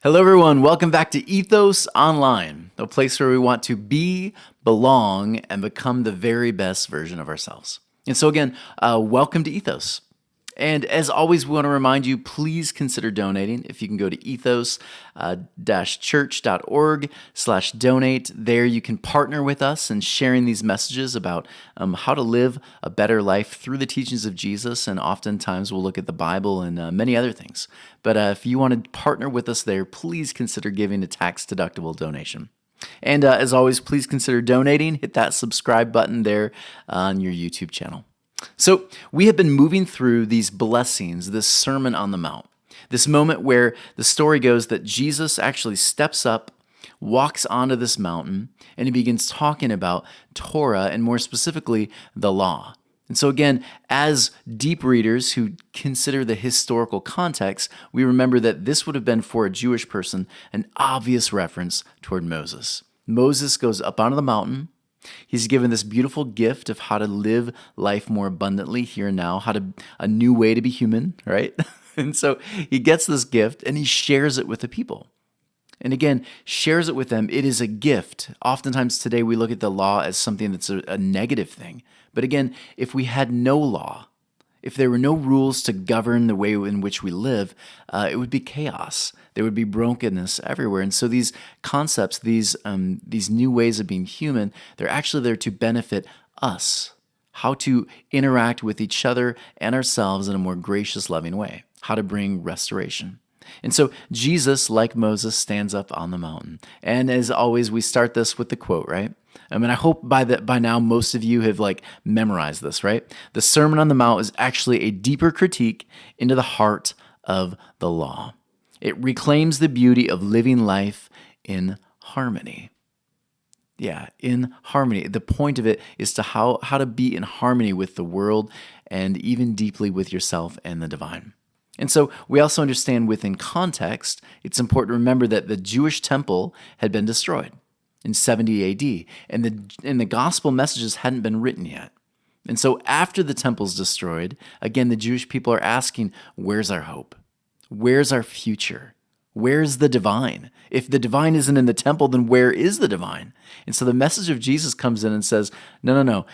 Hello, everyone. Welcome back to Ethos Online, a place where we want to be, belong, and become the very best version of ourselves. And so, again, welcome to Ethos. And as always, we want to remind you, please consider donating. If you can go to ethos-church.org/donate. There you can partner with us in sharing these messages about how to live a better life through the teachings of Jesus. And oftentimes we'll look at the Bible and many other things. But if you want to partner with us there, please consider giving a tax-deductible donation. And as always, please consider donating. Hit that subscribe button there on your YouTube channel. So we have been moving through these blessings, this Sermon on the Mount, this moment where the story goes that Jesus actually steps up, walks onto this mountain, and he begins talking about Torah and more specifically, the law. And so again, as deep readers who consider the historical context, we remember that this would have been for a Jewish person an obvious reference toward Moses. Moses goes up onto the mountain. He's given this beautiful gift of how to live life more abundantly here and now, a new way to be human, right? And so he gets this gift and he shares it with the people. And again, shares it with them. It is a gift. Oftentimes today we look at the law as something that's a negative thing. But again, if we had no law, if there were no rules to govern the way in which we live, it would be chaos. There would be brokenness everywhere. And so these concepts, these new ways of being human, they're actually there to benefit us, how to interact with each other and ourselves in a more gracious, loving way, how to bring restoration. And so Jesus, like Moses, stands up on the mountain. And as always, we start this with the quote, right? I mean, I hope by now most of you have memorized this, right? The Sermon on the Mount is actually a deeper critique into the heart of the law. It reclaims the beauty of living life in harmony. Yeah, in harmony. The point of it is to how to be in harmony with the world and even deeply with yourself and the divine. And so we also understand within context, it's important to remember that the Jewish temple had been destroyed in 70 AD, and the gospel messages hadn't been written yet. And so after the temple's destroyed, again, the Jewish people are asking, where's our hope? Where's our future? Where's the divine? If the divine isn't in the temple, then where is the divine? And so the message of Jesus comes in and says, no.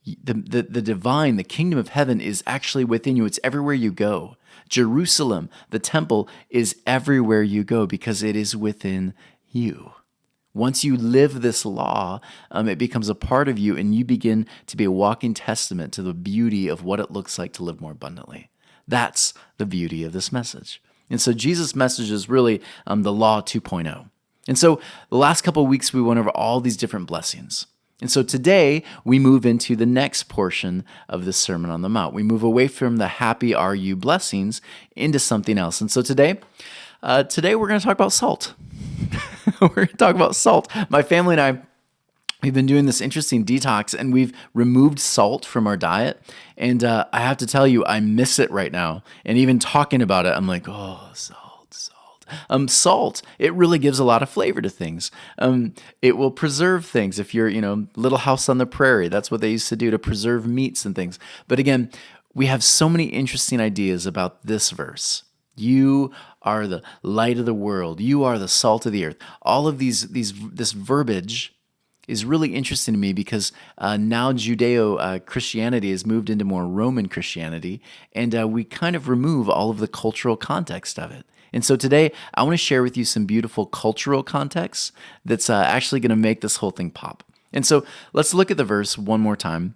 The divine, the kingdom of heaven is actually within you. It's everywhere you go. Jerusalem, the temple, is everywhere you go because it is within you. Once you live this law, it becomes a part of you and you begin to be a walking testament to the beauty of what it looks like to live more abundantly. That's the beauty of this message. And so Jesus' message is really the law 2.0. And so the last couple of weeks, we went over all these different blessings. And so today, we move into the next portion of the Sermon on the Mount. We move away from the happy are you blessings into something else. And so today we're going to talk about salt. We're going to talk about salt. My family and I, we've been doing this interesting detox, and we've removed salt from our diet. And I have to tell you, I miss it right now. And even talking about it, I'm like, oh, salt. Salt, it really gives a lot of flavor to things. It will preserve things. If you're, Little House on the Prairie, that's what they used to do to preserve meats and things. But again, we have so many interesting ideas about this verse. You are the light of the world. You are the salt of the earth. All of this verbiage is really interesting to me because now Judeo-Christianity has moved into more Roman Christianity, and we kind of remove all of the cultural context of it. And so today, I want to share with you some beautiful cultural context that's actually going to make this whole thing pop. And so let's look at the verse one more time.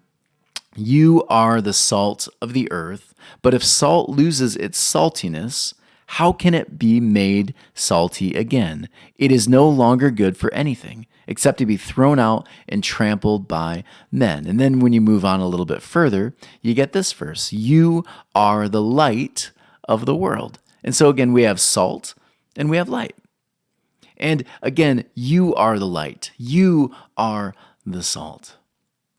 You are the salt of the earth, but if salt loses its saltiness, how can it be made salty again? It is no longer good for anything except to be thrown out and trampled by men. And then when you move on a little bit further, you get this verse. You are the light of the world. And so again, we have salt and we have light. And again, you are the light. You are the salt.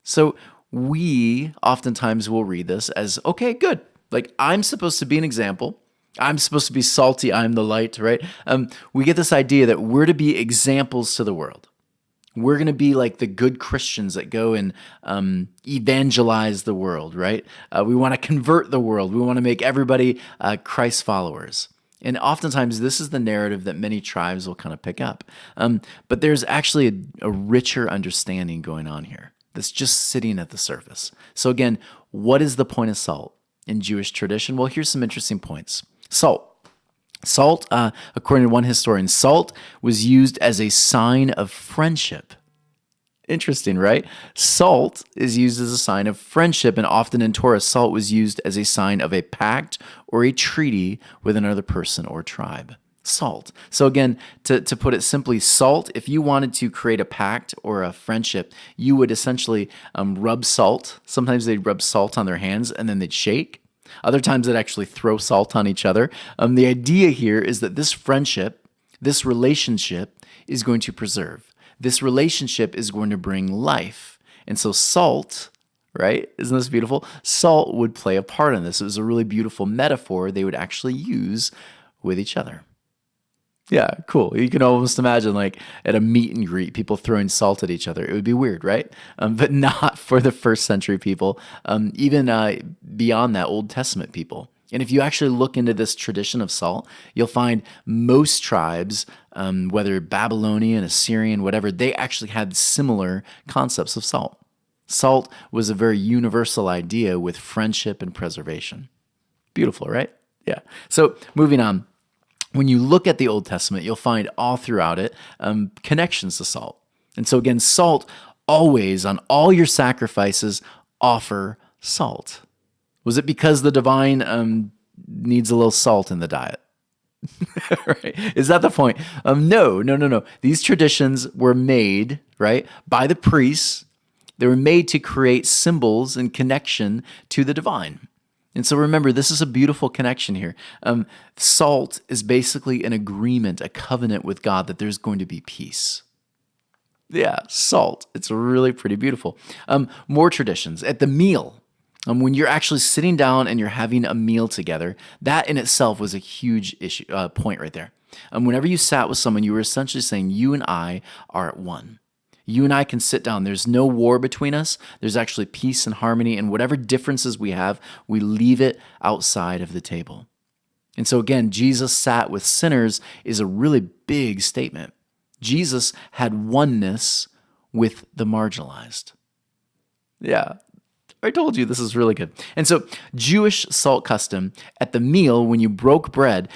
So we oftentimes will read this as, okay, good. Like I'm supposed to be an example. I'm supposed to be salty. I'm the light, right? We get this idea that we're to be examples to the world. We're going to be like the good Christians that go and evangelize the world, right? We want to convert the world. We want to make everybody Christ followers. And oftentimes, this is the narrative that many tribes will kind of pick up. But there's actually a richer understanding going on here that's just sitting at the surface. So, again, what is the point of salt in Jewish tradition? Well, here's some interesting points. Salt. Salt, according to one historian, salt was used as a sign of friendship. Interesting, right? Salt is used as a sign of friendship, and often in Torah, salt was used as a sign of a pact or a treaty with another person or tribe. Salt. So again, to put it simply, salt, if you wanted to create a pact or a friendship, you would essentially rub salt. Sometimes they'd rub salt on their hands and then they'd shake. Other times they'd actually throw salt on each other. The idea here is that this friendship, this relationship is going to preserve. This relationship is going to bring life. And so salt, right? Isn't this beautiful? Salt would play a part in this. It was a really beautiful metaphor they would actually use with each other. Yeah, cool. You can almost imagine like at a meet and greet, people throwing salt at each other. It would be weird, right? But not for the first century people, even beyond that, Old Testament people. And if you actually look into this tradition of salt, you'll find most tribes, whether Babylonian, Assyrian, whatever, they actually had similar concepts of salt. Salt was a very universal idea with friendship and preservation. Beautiful, right? Yeah. So moving on. When you look at the Old Testament, you'll find all throughout it connections to salt. And so again, salt always, on all your sacrifices, offer salt. Was it because the divine needs a little salt in the diet? Right? Is that the point? No. These traditions were made, right, by the priests. They were made to create symbols and connection to the divine. And so remember, this is a beautiful connection here. Salt is basically an agreement, a covenant with God that there's going to be peace. Yeah, salt. It's really pretty beautiful. More traditions. At the meal, when you're actually sitting down and you're having a meal together, that in itself was a huge point right there. Whenever you sat with someone, you were essentially saying, you and I are at one. You and I can sit down. There's no war between us. There's actually peace and harmony, and whatever differences we have, we leave it outside of the table. And so again, Jesus sat with sinners is a really big statement. Jesus had oneness with the marginalized. Yeah, I told you this is really good. And so Jewish salt custom at the meal, when you broke bread,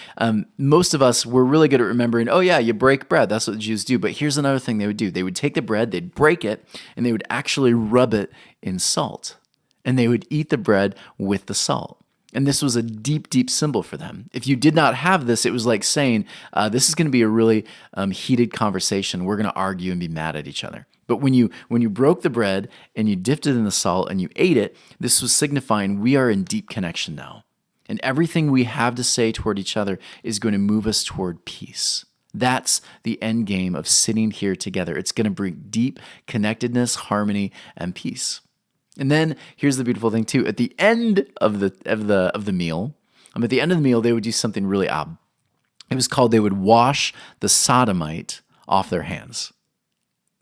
most of us were really good at remembering, oh yeah, you break bread. That's what the Jews do. But here's another thing they would do. They would take the bread, they'd break it, and they would actually rub it in salt. And they would eat the bread with the salt. And this was a deep, deep symbol for them. If you did not have this, it was like saying, this is going to be a really heated conversation. We're going to argue and be mad at each other. But when you broke the bread and you dipped it in the salt and you ate it, this was signifying we are in deep connection now. And everything we have to say toward each other is going to move us toward peace. That's the end game of sitting here together. It's going to bring deep connectedness, harmony, and peace. And then here's the beautiful thing too. At the end of the meal, they would do something really odd. It was called they would wash the sodomite off their hands.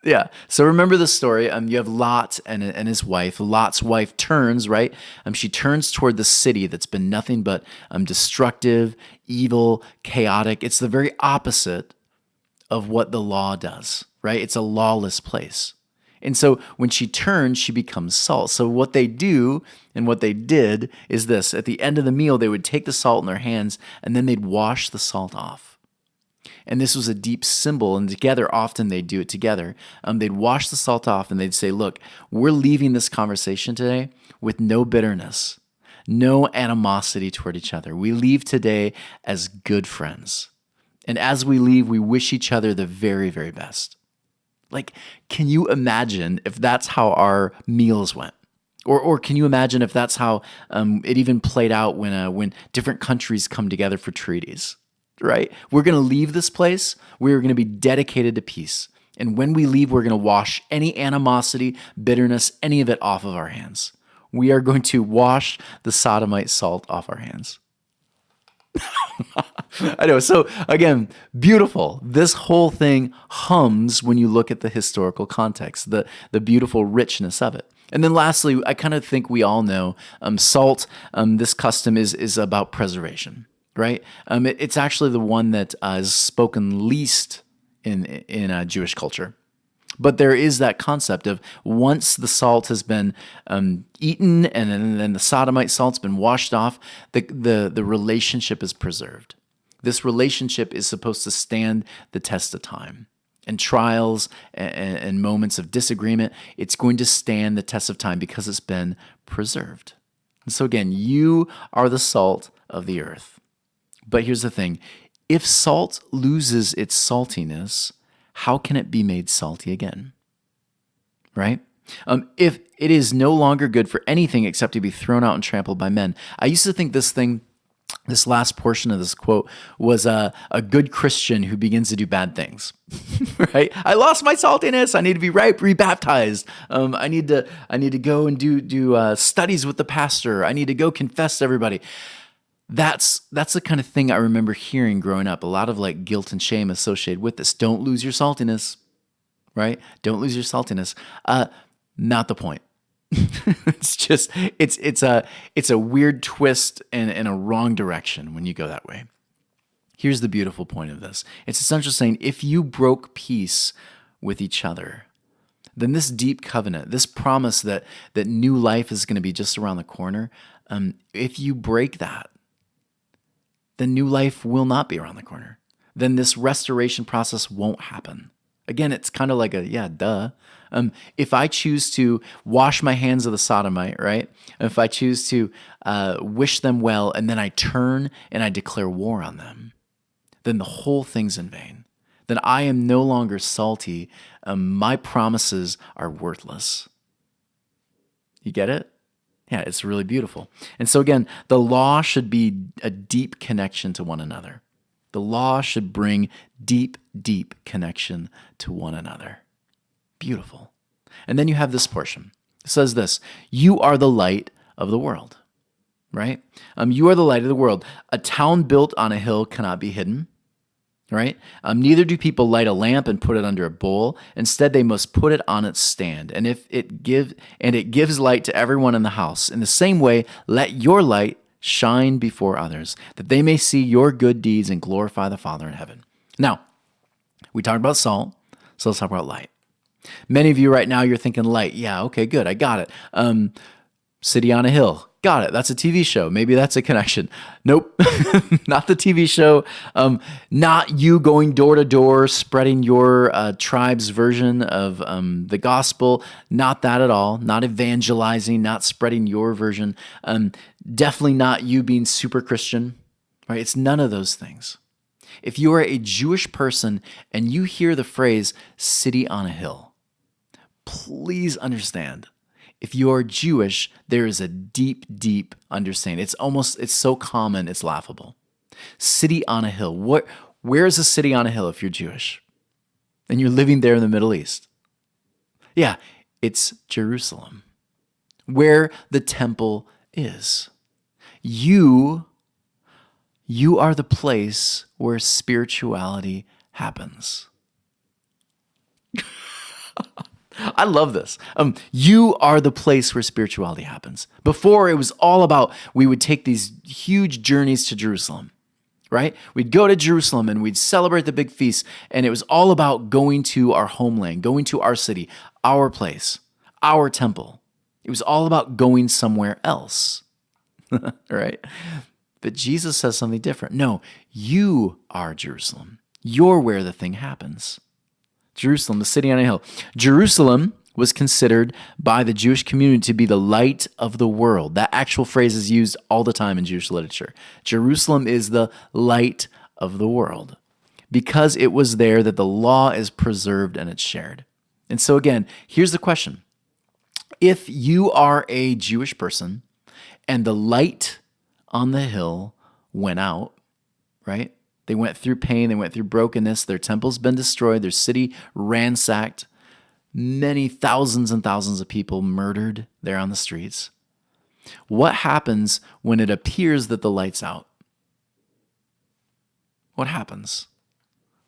Yeah. So remember the story. You have Lot and his wife. Lot's wife turns, right? She turns toward the city that's been nothing but destructive, evil, chaotic. It's the very opposite of what the law does, right? It's a lawless place. And so when she turns, she becomes salt. So what they do and what they did is this. At the end of the meal, they would take the salt in their hands and then they'd wash the salt off. And this was a deep symbol, and together, often they'd do it together. They'd wash the salt off and they'd say, look, we're leaving this conversation today with no bitterness, no animosity toward each other. We leave today as good friends. And as we leave, we wish each other the very, very best. Like, can you imagine if that's how our meals went? Or can you imagine if that's how it even played out when different countries come together for treaties, right? We're going to leave this place. We're going to be dedicated to peace. And when we leave, we're going to wash any animosity, bitterness, any of it off of our hands. We are going to wash the sodomite salt off our hands. I know. So again, beautiful. This whole thing hums when you look at the historical context, the beautiful richness of it. And then lastly, I kind of think we all know salt, this custom is about preservation, right? It's actually the one that is spoken least in Jewish culture. But there is that concept of once the salt has been eaten and then the sodomite salt's been washed off, the relationship is preserved. This relationship is supposed to stand the test of time. And trials and moments of disagreement, it's going to stand the test of time because it's been preserved. And so again, you are the salt of the earth. But here's the thing. If salt loses its saltiness, how can it be made salty again? Right? If it is no longer good for anything except to be thrown out and trampled by men. I used to think this last portion of this quote was a good Christian who begins to do bad things, right? I lost my saltiness. I need to be rebaptized. I need to go and do studies with the pastor. I need to go confess to everybody. That's the kind of thing I remember hearing growing up. A lot of like guilt and shame associated with this. Don't lose your saltiness, right? Don't lose your saltiness. Not the point. It's just it's a weird twist in a wrong direction when you go that way. Here's the beautiful point of this. It's essentially saying if you broke peace with each other, then this deep covenant, this promise that new life is going to be just around the corner, if you break that, then new life will not be around the corner. Then this restoration process won't happen. Again, it's kind of like duh. If I choose to wash my hands of the sodomite, right? If I choose to wish them well, and then I turn and I declare war on them, then the whole thing's in vain. Then I am no longer salty. My promises are worthless. You get it? Yeah, it's really beautiful. And so again, the law should be a deep connection to one another. The law should bring deep, deep connection to one another. Beautiful. And then you have this portion. It says this, you are the light of the world, right? You are the light of the world. A town built on a hill cannot be hidden, right? Neither do people light a lamp and put it under a bowl. Instead, they must put it on its stand. And it gives light to everyone in the house. In the same way, let your light shine before others, that they may see your good deeds and glorify the Father in heaven. Now, we talked about salt, so let's talk about light. Many of you right now, you're thinking light. Yeah, okay, good, I got it. City on a Hill. Got it. That's a TV show. Maybe that's a connection. Nope, not the TV show. Not you going door to door, spreading your tribe's version of the gospel. Not that at all. Not evangelizing, not spreading your version. Definitely not you being super Christian, right? It's none of those things. If you are a Jewish person and you hear the phrase city on a hill, please understand. If you are Jewish, there is a deep, deep understanding. It's so common, it's laughable. City on a hill. Where is a city on a hill if you're Jewish? And you're living there in the Middle East? Yeah, it's Jerusalem, where the temple is. You are the place where spirituality happens. I love this. You are the place where spirituality happens. Before, it was all about, we would take these huge journeys to Jerusalem, right? We'd go to Jerusalem and we'd celebrate the big feast, and it was all about going to our homeland, going to our city, our place, our temple. It was all about going somewhere else, right? But Jesus says something different. No, you are Jerusalem. You're where the thing happens. Jerusalem, the city on a hill. Jerusalem was considered by the Jewish community to be the light of the world. That actual phrase is used all the time in Jewish literature. Jerusalem is the light of the world because it was there that the law is preserved and it's shared. And so again, here's the question. If you are a Jewish person and the light on the hill went out, right? They went through pain, they went through brokenness, their temple's been destroyed, their city ransacked, many thousands and thousands of people murdered there on the streets. What happens when it appears that the light's out? What happens?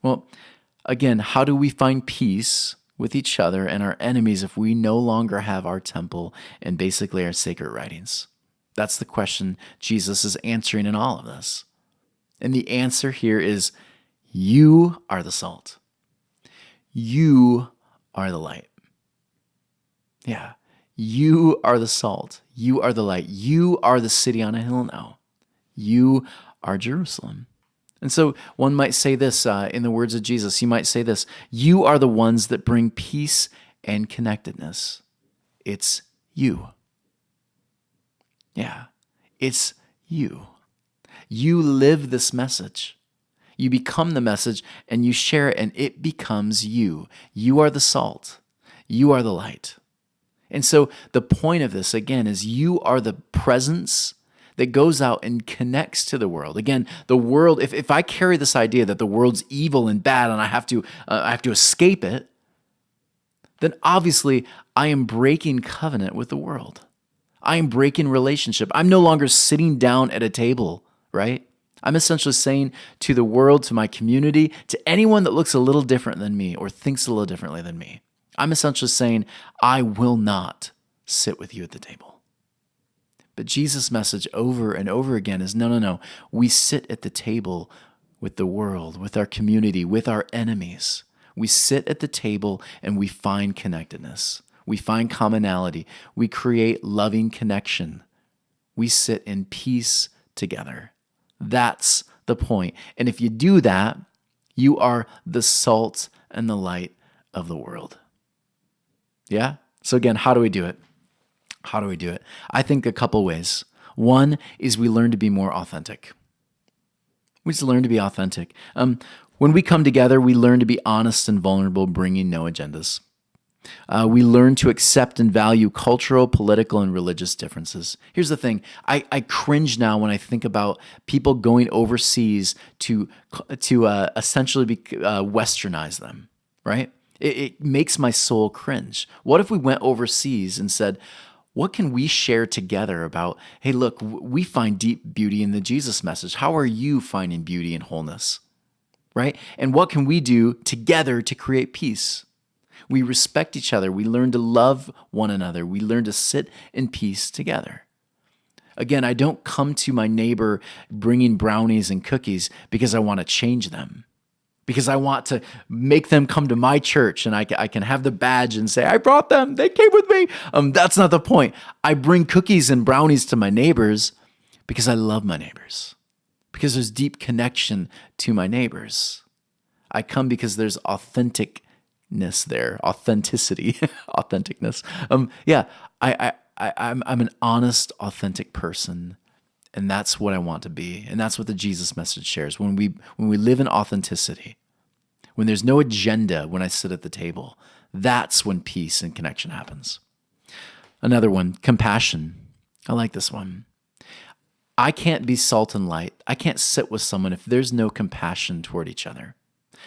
Well, again, how do we find peace with each other and our enemies if we no longer have our temple and basically our sacred writings? That's the question Jesus is answering in all of this. And the answer here is you are the salt. You are the light. Yeah. You are the salt. You are the light. You are the city on a hill now. You are Jerusalem. And so one might say this in the words of Jesus. He might say this: you are the ones that bring peace and connectedness. It's you. Yeah, it's you. You live this message. You become the message and you share it, and it becomes you. You are the salt. You are the light. And so the point of this, again, is you are the presence that goes out and connects to the world. Again, the world, if I carry this idea that the world's evil and bad and I have to escape it, then obviously I am breaking covenant with the world. I am breaking relationship. I'm no longer sitting down at a table, right? I'm essentially saying to the world, to my community, to anyone that looks a little different than me or thinks a little differently than me, I'm essentially saying, I will not sit with you at the table. But Jesus' message over and over again is, no. We sit at the table with the world, with our community, with our enemies. We sit at the table and we find connectedness. We find commonality. We create loving connection. We sit in peace together. That's the point. And if you do that, you are the salt and the light of the world. Yeah? So again, how do we do it? How do we do it? I think a couple ways. One is we learn to be more authentic. We just learn to be authentic. When we come together, we learn to be honest and vulnerable, bringing no agendas. We learn to accept and value cultural, political, and religious differences. Here's the thing. I cringe now when I think about people going overseas to essentially westernize them, right? It makes my soul cringe. What if we went overseas and said, what can we share together about, hey, look, we find deep beauty in the Jesus message. How are you finding beauty and wholeness, right? And what can we do together to create peace? We respect each other. We learn to love one another. We learn to sit in peace together. Again, I don't come to my neighbor bringing brownies and cookies because I want to change them, because I want to make them come to my church and I can have the badge and say, I brought them. They came with me. That's not the point. I bring cookies and brownies to my neighbors because I love my neighbors, because there's deep connection to my neighbors. I come because there's authenticity, authenticness. I'm an honest, authentic person, and that's what I want to be, and that's what the Jesus message shares. When we live in authenticity, when there's no agenda, when I sit at the table, that's when peace and connection happens. Another one, compassion. I like this one. I can't be salt and light. I can't sit with someone if there's no compassion toward each other.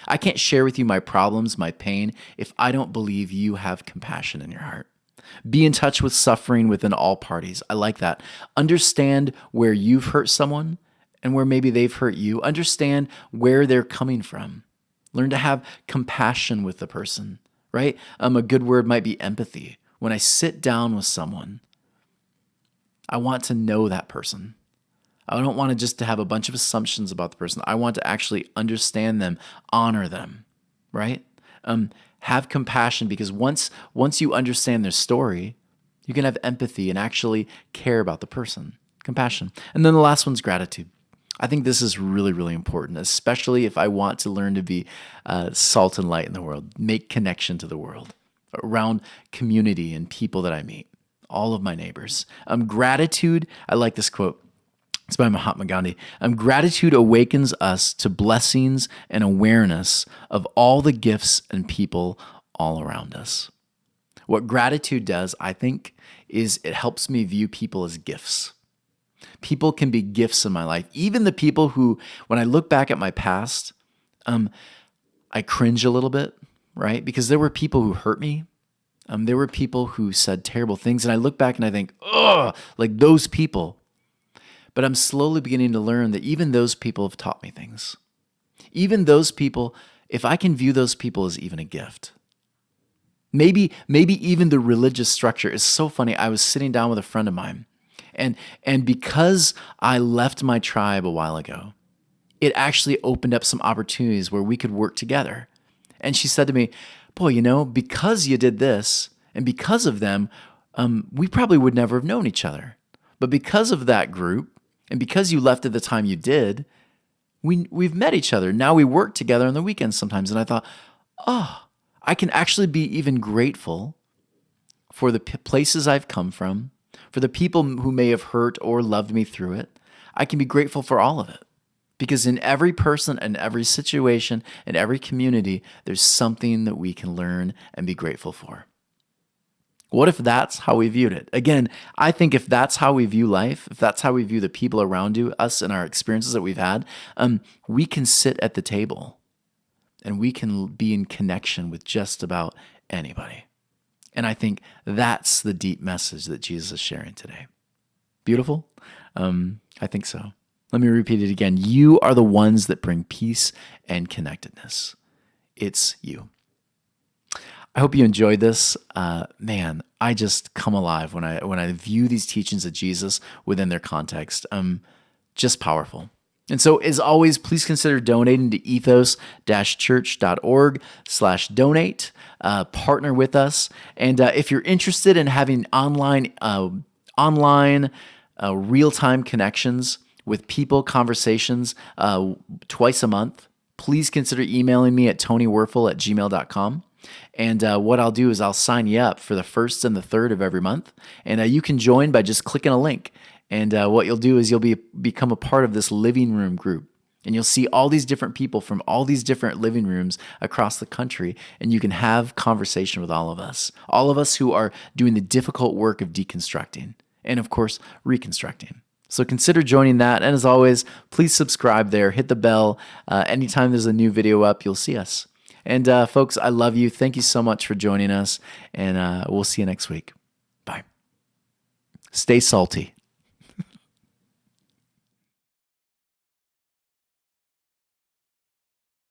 I can't share with you my problems, my pain, if I don't believe you have compassion in your heart. Be in touch with suffering within all parties. I like that. Understand where you've hurt someone and where maybe they've hurt you. Understand where they're coming from. Learn to have compassion with the person, right? A good word might be empathy. When I sit down with someone, I want to know that person. I don't want to just to have a bunch of assumptions about the person. I want to actually understand them, honor them, right? Have compassion, because once you understand their story, you can have empathy and actually care about the person. Compassion. And then the last one's gratitude. I think this is really, really important, especially if I want to learn to be salt and light in the world, make connection to the world, around community and people that I meet, all of my neighbors. Gratitude, I like this quote. It's by Mahatma Gandhi. Gratitude awakens us to blessings and awareness of all the gifts and people all around us. What gratitude does, I think, is it helps me view people as gifts. People can be gifts in my life. Even the people who, when I look back at my past, I cringe a little bit, right? Because there were people who hurt me. There were people who said terrible things. And I look back and I think, ugh, like those people. But I'm slowly beginning to learn that even those people have taught me things. Even those people, if I can view those people as even a gift. Maybe even the religious structure is so funny. I was sitting down with a friend of mine, and because I left my tribe a while ago, it actually opened up some opportunities where we could work together. And she said to me, boy, because you did this and because of them, we probably would never have known each other. But because of that group and because you left at the time you did, we've met each other. Now we work together on the weekends sometimes. And I thought, I can actually be even grateful for the places I've come from, for the people who may have hurt or loved me through it. I can be grateful for all of it. Because in every person and every situation and every community, there's something that we can learn and be grateful for. What if that's how we viewed it? Again, I think if that's how we view life, if that's how we view the people around us and our experiences that we've had, we can sit at the table and we can be in connection with just about anybody. And I think that's the deep message that Jesus is sharing today. Beautiful? I think so. Let me repeat it again. You are the ones that bring peace and connectedness. It's you. I hope you enjoyed this. Man, I just come alive when I view these teachings of Jesus within their context. Just powerful. And so, as always, please consider donating to ethos-church.org/donate. Partner with us. And if you're interested in having online real-time connections with people, conversations twice a month, please consider emailing me at tonywerfel@gmail.com. And what I'll do is I'll sign you up for the 1st and the 3rd of every month. And you can join by just clicking a link. And what you'll do is you'll become a part of this living room group. And you'll see all these different people from all these different living rooms across the country. And you can have conversation with all of us who are doing the difficult work of deconstructing and, of course, reconstructing. So consider joining that. And as always, please subscribe there. Hit the bell. Anytime there's a new video up, you'll see us. And folks, I love you. Thank you so much for joining us. And we'll see you next week. Bye. Stay salty.